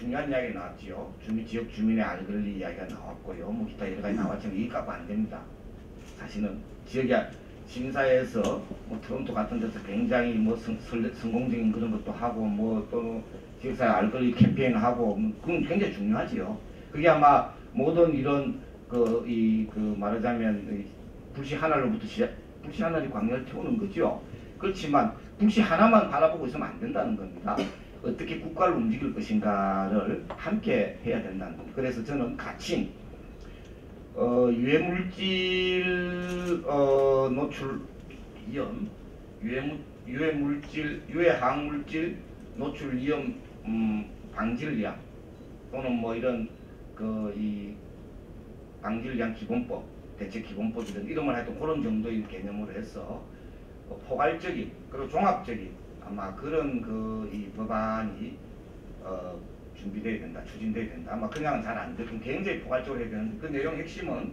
중요한 이야기가 나왔지요. 지역 주민의 알권리 이야기가 나왔고요. 뭐 기타 여러 가지 나왔지만 이게 갖고 안 됩니다. 사실은 지역의 심사에서 뭐 토론토 같은 데서 굉장히 뭐 성공적인 그런 것도 하고 뭐 또 지역사회 알권리 캠페인을 하고 그건 굉장히 중요하지요. 그게 아마 모든 이런 말하자면 불씨 하나로부터 불씨 하나를 광야를 태우는 거죠. 그렇지만 불씨 하나만 바라보고 있으면 안 된다는 겁니다. 어떻게 국가를 움직일 것인가를 함께 해야 된다는 겁니다. 그래서 저는 같이 유해물질 노출 위험, 유해항물질 노출 위험 방지를 위한 또는 뭐 이런 이 방지를 위한 기본법, 대책 기본법이든 이름을 하여튼 그런 정도의 개념으로 해서 포괄적인 그리고 종합적인 아마 그런 이 법안이 준비되어야 된다, 추진되어야 된다. 아마 그냥은 잘 안 되고 굉장히 포괄적으로 해야 되는데 그 내용 핵심은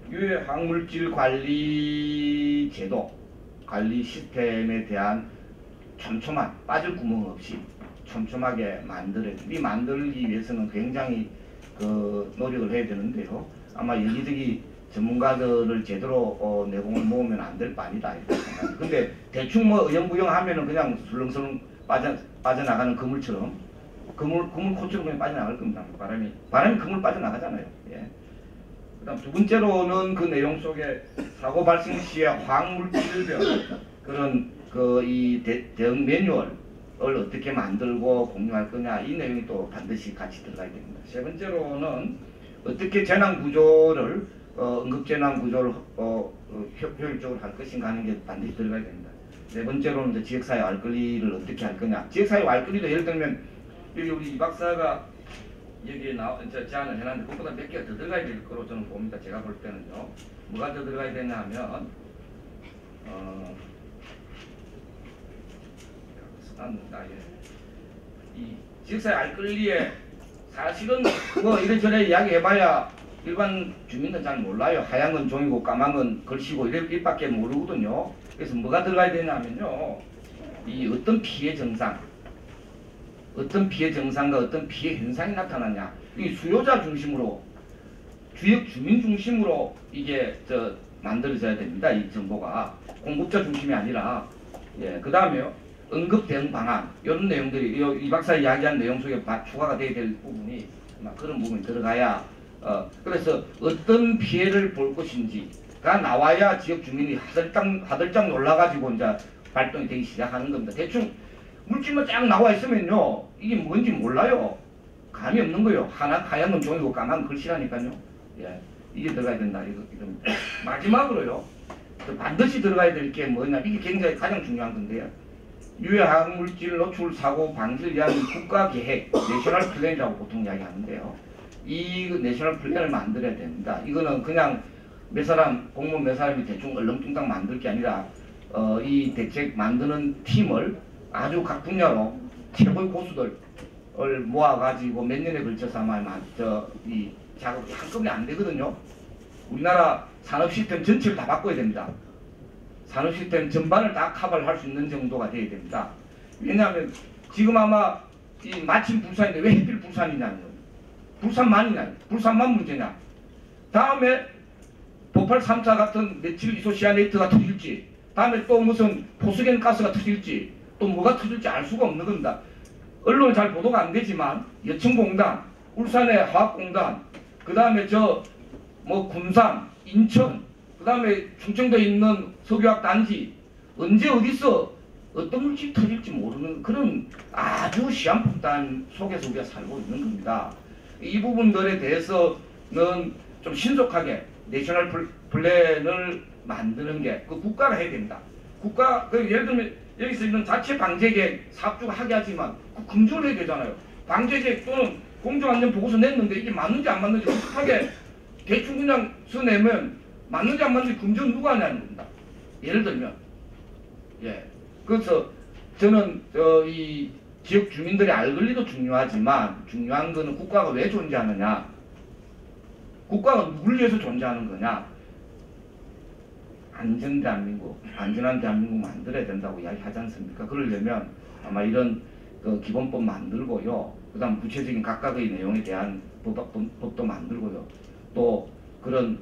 유해항물질 관리 제도, 관리 시스템에 대한 촘촘한 빠질 구멍 없이 촘촘하게 만들어야 됩니다. 이 만들기 위해서는 굉장히 노력을 해야 되는데요. 아마 여기저기 전문가들을 제대로 내공을 모으면 안 될 바아니다. 근데 대충 뭐 의형부형 하면은 그냥 술렁술렁 빠져나가는 그물처럼 그물코처럼 그냥 빠져나갈 겁니다. 바람이 그물 빠져나가잖아요. 예. 그다음 두 번째로는 그 내용 속에 사고 발생 시에 화학물질별 그런 이 대응 매뉴얼을 어떻게 만들고 공유할 거냐 이 내용이 또 반드시 같이 들어가야 됩니다. 세 번째로는 어떻게 재난 구조를 응급재난 구조를 효율적으로 할 것인가 하는 게 반드시 들어가야 됩니다. 네 번째로는 이제 지역사회 알권리를 어떻게 할 거냐. 지역사회 알권리도 예를 들면 여기 우리 이 박사가 여기에 제안을 해놨는데 그것보다 몇 개가 더 들어가야 될 거로 저는 봅니다. 제가 볼 때는요. 뭐가 더 들어가야 되냐 하면 이 지역사회 알권리에 사실은 뭐 이래저래 이야기해봐야 일반 주민은 잘 몰라요. 하얀 건 종이고 까만 건 글씨고 이밖에 모르거든요. 그래서 뭐가 들어가야 되냐면요. 이 어떤 피해 증상과 어떤 피해 현상이 나타나냐. 이 수요자 중심으로, 지역 주민 중심으로 이게 만들어져야 됩니다. 이 정보가 공급자 중심이 아니라. 예, 그 다음에요. 응급 대응 방안 이런 내용들이 이 박사 이야기한 내용 속에 추가가 돼야 될 부분이 그런 부분이 들어가야 그래서 어떤 피해를 볼 것인지가 나와야 지역 주민이 하들짝 놀라가지고 이제 발동이 되기 시작하는 겁니다. 대충 물질만 쫙 나와 있으면요 이게 뭔지 몰라요. 감이 없는 거예요. 하얀 건 종이고 까만 글씨라니까요. 예, 이게 들어가야 된다. 이겁니다. 마지막으로요 반드시 들어가야 될 게 뭐냐, 이게 굉장히 가장 중요한 건데요. 유해화학물질 노출 사고 방지를 위한 국가계획, 내셔널 플랜이라고 보통 이야기하는데요. 이 내셔널 플랜을 만들어야 됩니다. 이거는 그냥 공무원 몇 사람이 대충 얼렁뚱땅 만들 게 아니라 이 대책 만드는 팀을 아주 각 분야로 최고의 고수들을 모아가지고 몇 년에 걸쳐서 아마 이 작업이 한꺼번에 안 되거든요. 우리나라 산업 시스템 전체를 다 바꿔야 됩니다. 산업 시스템 전반을 다 커버를 할 수 있는 정도가 돼야 됩니다. 왜냐하면 지금 아마 마침 불산인데 왜 하필 불산이냐면 불산만 문제냐. 다음에 보팔 3차 같은 메틸 이소시아네이트가 터질지, 다음에 또 무슨 포스겐 가스가 터질지, 또 뭐가 터질지 알 수가 없는 겁니다. 언론에 잘 보도가 안 되지만 여천공단, 울산의 화학공단, 그 다음에 군산, 인천, 그 다음에 충청도에 있는 석유화학 단지, 언제 어디서 어떤 물질이 터질지 모르는 그런 아주 시한폭탄 속에서 우리가 살고 있는 겁니다. 이 부분들에 대해서는 좀 신속하게 내셔널 플랜을 만드는 게 국가가 해야 됩니다. 예를 들면 여기서 있는 자체 방제계획 사업주가 하게 하지만 검증을 해야 되잖아요. 방제계획 또는 공정안전 보고서 냈는데 이게 맞는지 안 맞는지 급하게 대충 그냥 써내면 맞는지 안 맞는지 검증 누가 하냐는 겁니다. 예를 들면 그래서 저는 이 지역 주민들의 알 권리도 중요하지만 중요한 거는 국가가 왜 존재하느냐, 국가가 누구를 위해서 존재하는 거냐. 안전한 대한민국 만들어야 된다고 이야기하지 않습니까? 그러려면 아마 이런 기본법 만들고요. 그다음 구체적인 각각의 내용에 대한 법도 만들고요. 또 그런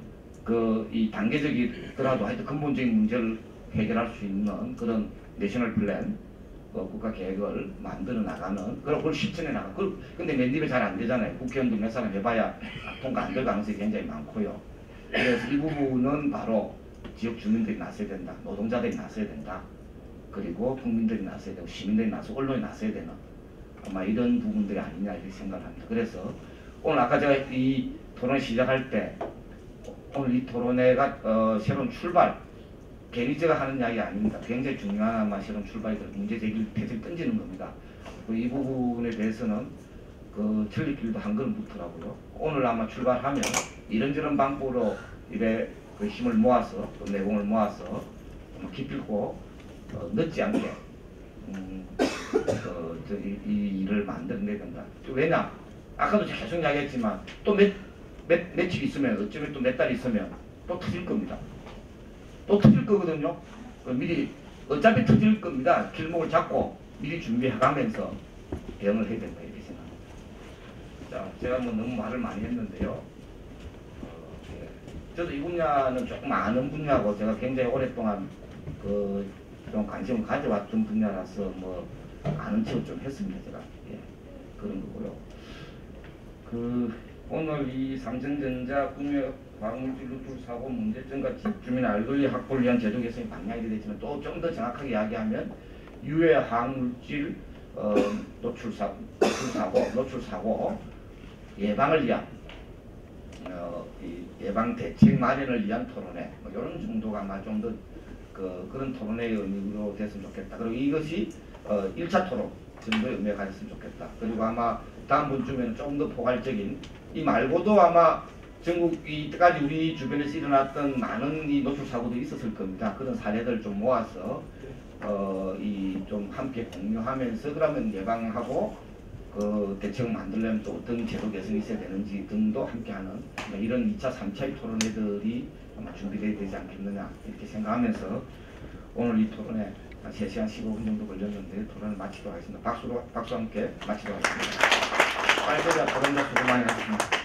이 단계적이더라도 하여튼 근본적인 문제를 해결할 수 있는 그런 내셔널 플랜 국가 계획을 만들어 나가는 그걸 실천해 나가. 근데 맨 입에 잘 안 되잖아요. 국회의원도 몇 사람 해봐야 통과 안 될 가능성이 굉장히 많고요. 그래서 이 부분은 바로 지역 주민들이 나서야 된다. 노동자들이 나서야 된다. 그리고 국민들이 나서야 되고 시민들이 나서고 언론이 나서야 되는 아마 이런 부분들이 아니냐 이렇게 생각합니다. 그래서 오늘 아까 제가 이 토론 시작할 때 오늘 이 토론회가 새로운 출발 괜히 제가 하는 이야기 아닙니다. 굉장히 중요한 아마 새로운 출발이 문제 제기를 계속 던지는 겁니다. 이 부분에 대해서는 틀리길도 한 걸음 붙더라고요. 오늘 아마 출발하면 이런저런 방법으로 이래 힘을 모아서 또 내공을 모아서 기필코 늦지 않게 이 일을 만들어내야 된다. 왜냐? 아까도 계속 이야기했지만 또 며칠 있으면 어쩌면 또 몇 달 있으면 또 터질 겁니다. 또 터질 거거든요. 미리 어차피 터질 겁니다. 길목을 잡고 미리 준비해가면서 대응을 해야 된다 이렇게 생각합니다. 자, 제가 뭐 너무 말을 많이 했는데요. 저도 이 분야는 조금 아는 분야고 제가 굉장히 오랫동안 좀 관심을 가져왔던 분야라서 뭐 아는 척을 좀 했습니다. 제가 그런 거고요. 오늘 이 삼성전자 구매 광물질 누출 사고 문제점과 주민 알권리 확보를 위한 제도 개선이 방향이 되지만 또 좀 더 정확하게 이야기하면 유해 화학물질 노출 사고 예방을 위한 예방 대책 마련을 위한 토론회 뭐 이런 정도가 아마 좀 더 그런 토론회의 의미로 됐으면 좋겠다. 그리고 이것이 1차 토론 정도의 의미가 가졌으면 좋겠다. 그리고 아마 다음 번쯤에는 좀 더 포괄적인 이 말고도 아마 전국 이때까지 우리 주변에서 일어났던 많은 이 노출 사고도 있었을 겁니다. 그런 사례들 좀 모아서 좀 함께 공유하면서 그러면 예방하고 대책을 만들려면 또 어떤 제도 개선이 있어야 되는지 등도 함께하는 이런 2차, 3차의 토론회들이 아마 준비되어야 되지 않겠느냐 이렇게 생각하면서 오늘 이 토론회 한 3시간 15분 정도 걸렸는데 토론을 마치도록 하겠습니다. 박수 함께 마치도록 하겠습니다. 빨리 토론자 수고 많이 하셨습니다.